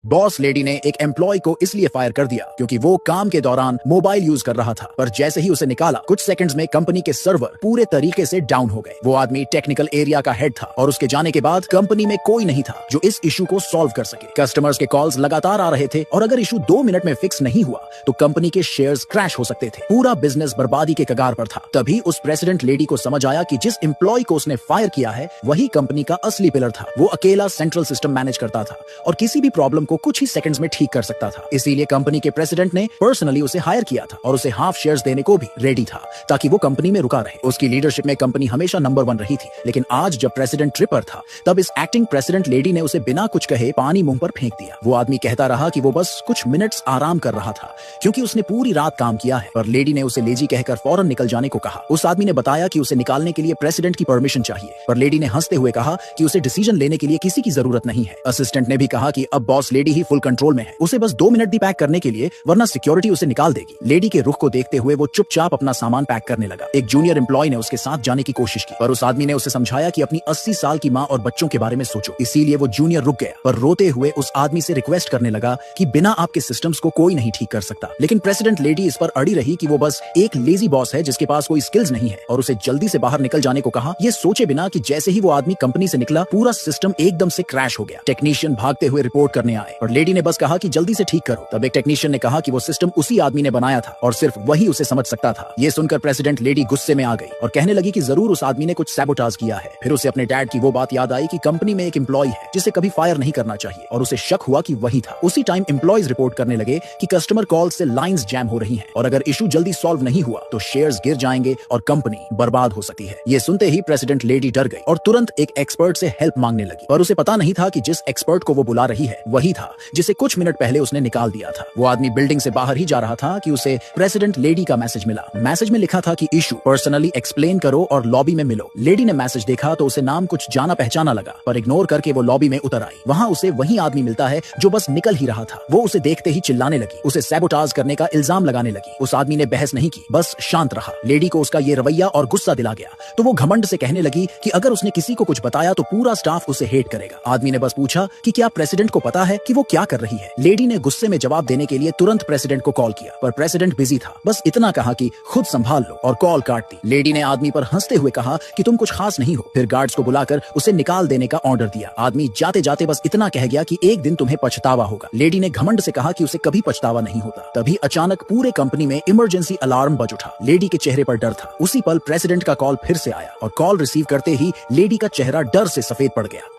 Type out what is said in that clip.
Boss lady ने एक employ को इसलिए फायर कर दिया क्योंकि वो काम के दौरान मोबाइल यूज कर रहा था, पर जैसे ही उसे निकाला कुछ सेकंड्स में कंपनी के सर्वर पूरे तरीके से डाउन हो गए। वो आदमी टेक्निकल एरिया का हेड था और उसके जाने के बाद कंपनी में कोई नहीं था जो इस इशू को सॉल्व कर सके। कस्टमर्स के कॉल्स लगातार आ रहे थे और अगर इशू 2 मिनट में फिक्स नहीं हुआ तो कंपनी के शेयर्स क्रैश हो सकते थे। पूरा बिजनेस बर्बादी के कगार पर था। तभी उस प्रेसिडेंट लेडी को समझ आया कि जिस एम्प्लॉय को उसने फायर किया है वही कंपनी का असली पिलर था। वो अकेला सेंट्रल सिस्टम मैनेज करता था और किसी भी प्रॉब्लम को कुछ ही सेकंड्स में ठीक कर सकता था। इसीलिए कंपनी के प्रेसिडेंट ने पर्सनली उसे हायर किया था और उसे हाफ शेयर्स देने को भी रेडी था ताकि वो कंपनी में रुका रहे। उसकी लीडरशिप में कंपनी हमेशा नंबर 1 रही थी, लेकिन आज जब प्रेसिडेंट ट्रिपर था तब इस एक्टिंग प्रेसिडेंट लेडी ने उसे बिना कुछ कहे पानी मुंह पर फेंक दिया। वो आदमी कहता रहा कि वो बस कुछ मिनट्स आराम कर रहा था क्योंकि उसने पूरी रात काम किया है, पर लेडी ने उसे लेजी कहकर फौरन निकल जाने को कहा। उस आदमी ने बताया कि उसे निकालने के लिए प्रेसिडेंट की परमिशन चाहिए, पर लेडी ने हंसते हुए कहा कि उसे डिसीजन लेने के लिए किसी की जरूरत नहीं है। असिस्टेंट ने भी कहा कि अब बॉस लेडी ही फुल कंट्रोल में है, उसे बस 2 मिनट दी पैक करने के लिए, वरना सिक्योरिटी उसे निकाल देगी। लेडी के रुख को देखते हुए वो चुपचाप अपना सामान पैक करने लगा। एक जूनियर एम्प्लॉय ने उसके साथ जाने की कोशिश की, पर उस आदमी ने उसे समझाया कि अपनी 80 साल की माँ और बच्चों के बारे में सोचो। इसीलिए वो जूनियर रुक गया, पर रोते हुए उस आदमी से रिक्वेस्ट करने लगा कि बिना आपके सिस्टम्स को कोई नहीं ठीक कर सकता। लेकिन प्रेसिडेंट लेडी इस पर अड़ी रही कि वो बस एक लेजी बॉस है जिसके पास कोई स्किल्स नहीं है और उसे जल्दी से बाहर निकल जाने को कहा। ये सोचे बिना कि जैसे ही वो आदमी कंपनी से निकला पूरा सिस्टम एकदम से क्रैश हो गया। टेक्नीशियन भागते हुए रिपोर्ट करने आए और लेडी ने बस कहा कि जल्दी से ठीक करो। तब एक टेक्नीशियन ने कहा कि वो सिस्टम उसी आदमी ने बनाया था और सिर्फ वही उसे समझ सकता था। ये सुनकर प्रेसिडेंट लेडी गुस्से में आ गई और कहने लगी कि जरूर उस आदमी ने कुछ सैबोटाज किया है। फिर उसे अपने डैड की वो बात याद आई कि कंपनी में एक एम्प्लॉय है जिसे कभी फायर नहीं करना चाहिए और उसे शक हुआ कि वही था। उसी टाइम एम्प्लॉयज रिपोर्ट करने लगे कि कस्टमर कॉल से लाइंस जैम हो रही हैं और अगर इशू जल्दी सॉल्व नहीं हुआ तो शेयर्स गिर जाएंगे और कंपनी बर्बाद हो सकती है। ये सुनते ही प्रेसिडेंट लेडी डर गई और तुरंत एक एक्सपर्ट से हेल्प मांगने लगी, पर उसे पता नहीं था कि जिस एक्सपर्ट को वो बुला रही है वही था जिसे कुछ मिनट पहले उसने निकाल दिया था। वो आदमी बिल्डिंग से बाहर ही जा रहा था कि उसे प्रेसिडेंट लेडी का मैसेज मिला। मैसेज में लिखा था कि इशू पर्सनली एक्सप्लेन करो और लॉबी में मिलो। लेडी ने मैसेज देखा तो उसे नाम कुछ जाना पहचाना लगा, पर इग्नोर करके वो लॉबी में उतर आई। वहाँ उसे वही आदमी मिलता है जो बस निकल ही रहा था। वो उसे देखते ही चिल्लाने लगी, उसे सैबोटाज करने का इल्जाम लगाने लगी। उस आदमी ने बहस नहीं की, बस शांत रहा। लेडी को उसका ये रवैया और गुस्सा दिला गया तो वो घमंड से कहने लगी कि अगर उसने किसी को कुछ बताया तो पूरा स्टाफ उसे हेट करेगा। आदमी ने बस पूछा कि क्या प्रेसिडेंट को पता है कि वो क्या कर रही है। लेडी ने गुस्से में जवाब देने के लिए तुरंत प्रेसिडेंट को कॉल किया, पर प्रेसिडेंट बिजी था। बस इतना कहा कि खुद संभाल लो और कॉल काट दी। लेडी ने आदमी पर हंसते हुए कहा कि तुम कुछ खास नहीं हो। फिर गार्ड्स को बुलाकर उसे निकाल देने का ऑर्डर दिया। आदमी जाते जाते बस इतना कह गया कि एक दिन तुम्हें पछतावा होगा। लेडी ने घमंड से कहा कि उसे कभी पछतावा नहीं होता। तभी अचानक पूरे कंपनी में इमरजेंसी अलार्म बज उठा। लेडी के चेहरे पर डर था। उसी पल प्रेसिडेंट का कॉल फिर से आया और कॉल रिसीव करते ही लेडी का चेहरा डर से सफेद पड़ गया।